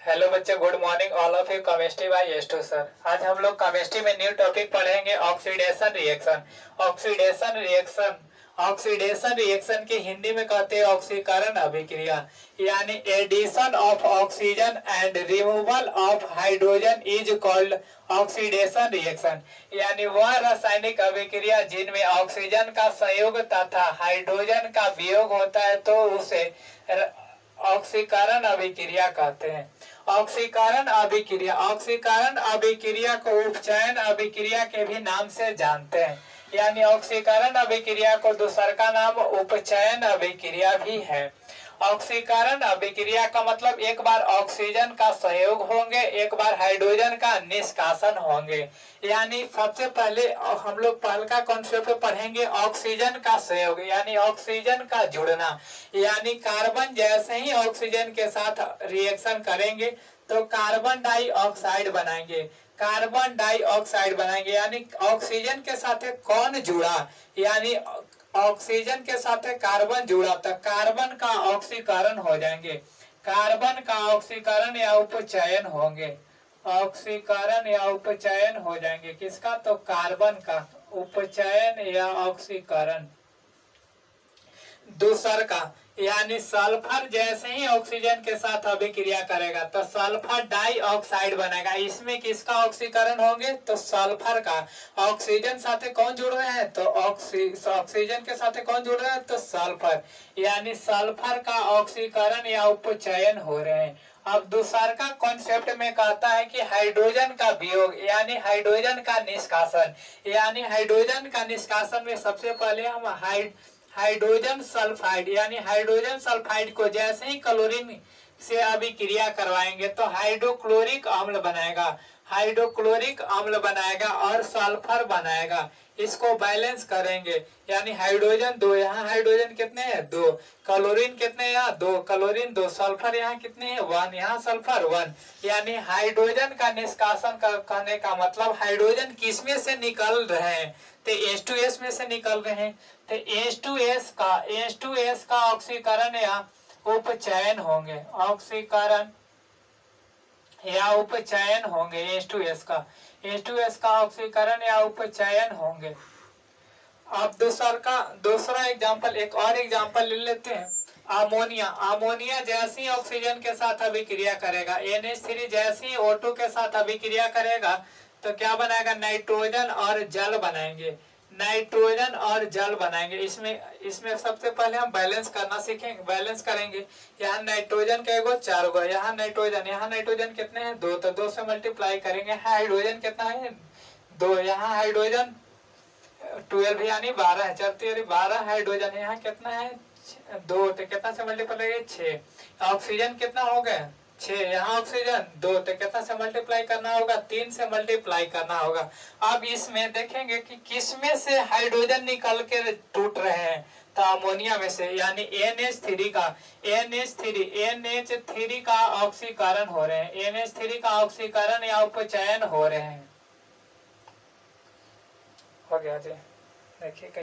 Hello बच्चे, good morning all of you. Chemistry by S two sir. आज हम लोग केमिस्ट्री में न्यू टॉपिक पढ़ेंगे, oxidation reaction. Oxidation reaction oxidation reaction के हिंदी में कहते हैं ऑक्सीकरण अभिक्रिया, यानी addition of oxygen and removal of hydrogen is called oxidation reaction. यानी वह रासायनिक अभिक्रिया जिनमें ऑक्सीजन का संयोग तथा हाइड्रोजन का वियोग होता है तो उसे ऑक्सीकरण अभिक्रिया कहते हैं। ऑक्सीकरण अभिक्रिया को उपचयन अभिक्रिया के भी नाम से जानते हैं, यानी ऑक्सीकरण अभिक्रिया को दूसरा का नाम उपचयन अभिक्रिया भी है। ऑक्सीकरण अभिक्रिया का मतलब एक बार ऑक्सीजन का संयोग होंगे, एक बार हाइड्रोजन का निष्कासन होंगे। यानी सबसे पहले हम लोग पहले का कॉन्सेप्ट पढ़ेंगे ऑक्सीजन का संयोग, यानी ऑक्सीजन का जुड़ना। यानी कार्बन जैसे ही ऑक्सीजन के साथ रिएक्शन करेंगे तो कार्बन डाइऑक्साइड बनाएंगे, यानी ऑक्सीजन के साथ कौन जुड़ा, यानी ऑक्सीजन के साथ कार्बन जुड़ा तो कार्बन का ऑक्सीकरण हो जाएंगे, कार्बन का ऑक्सीकरण या उपचयन होंगे, ऑक्सीकरण या उपचयन हो जाएंगे। किसका? तो कार्बन का उपचयन या ऑक्सीकरण। दूसर का यानी सल्फर जैसे ही ऑक्सीजन के साथ अभिक्रिया करेगा तो सल्फर डाइऑक्साइड बनेगा। इसमें किसका ऑक्सीकरण होंगे? तो सल्फर का। ऑक्सीजन साथ कौन जुड़ रहे हैं? तो ऑक्सीजन के साथ कौन जुड़ रहे हैं? तो सल्फर, यानी सल्फर का ऑक्सीकरण या उपचयन हो रहे हैं। अब दूसरा का कॉन्सेप्ट में कहता है कि हाइड्रोजन का वियोग यानी हाइड्रोजन का निष्कासन, यानी हाइड्रोजन का निष्कासन में सबसे पहले हम हाइड्रोजन सल्फाइड, यानी हाइड्रोजन सल्फाइड को जैसे ही क्लोरीन से अभिक्रिया करवाएंगे तो हाइड्रोक्लोरिक अम्ल बनाएगा और सल्फर बनाएगा। इसको बैलेंस करेंगे, यानी हाइड्रोजन 2, यहाँ हाइड्रोजन कितने हैं? 2, क्लोरीन कितने हैं? यहाँ 2, क्लोरीन 2, सल्फर यहाँ कितने हैं? 1, यहाँ सल्फर 1। यानी हाइड्रोजन का निष्कासन करने का मतलब हाइड्रोजन किस में से निकल रहे हैं? तो H2S में से निकल रहे हैं। तो H2S का ऑक्सीकरण या उपचयन होंगे, ऑक्सीकरण या उपचयन होंगे। H2S का ऑक्सीकरण या उपचयन होंगे। अब दूसरा एग्जांपल, एक और एग्जांपल ले लेते हैं। अमोनिया जैसे ही ऑक्सीजन के साथ अभिक्रिया करेगा, NH3 जैसे ही O2 के साथ अभिक्रिया करेगा तो क्या बनाएगा? नाइट्रोजन और जल बनाएंगे, इसमें सबसे पहले हम बैलेंस करना सीखेंगे, बैलेंस करेंगे। यहाँ नाइट्रोजन का एगो 4 गो, यहाँ नाइट्रोजन कितने हैं? 2, तो 2 से मल्टीप्लाई करेंगे। हाइड्रोजन कितना है? 2, यहाँ हाइड्रोजन 12 यानी 12 है, 4 12 हाइड्रोजन, यहाँ कितना है? 2, तो कितना से मल्टीप्लाई? 6। ऑक्सीजन कितना हो गया? 6, यहाँ ऑक्सीजन 2, तो कितना से मल्टीप्लाई करना होगा? 3 से मल्टीप्लाई करना होगा। अब इसमें देखेंगे कि किस में से हाइड्रोजन निकल के टूट रहे हैं? तो अमोनिया में से, यानी NH3 का ऑक्सीकरण हो रहे हैं, NH3 का ऑक्सीकरण या उपचयन हो रहे हैं। हो गया जी, देखिए।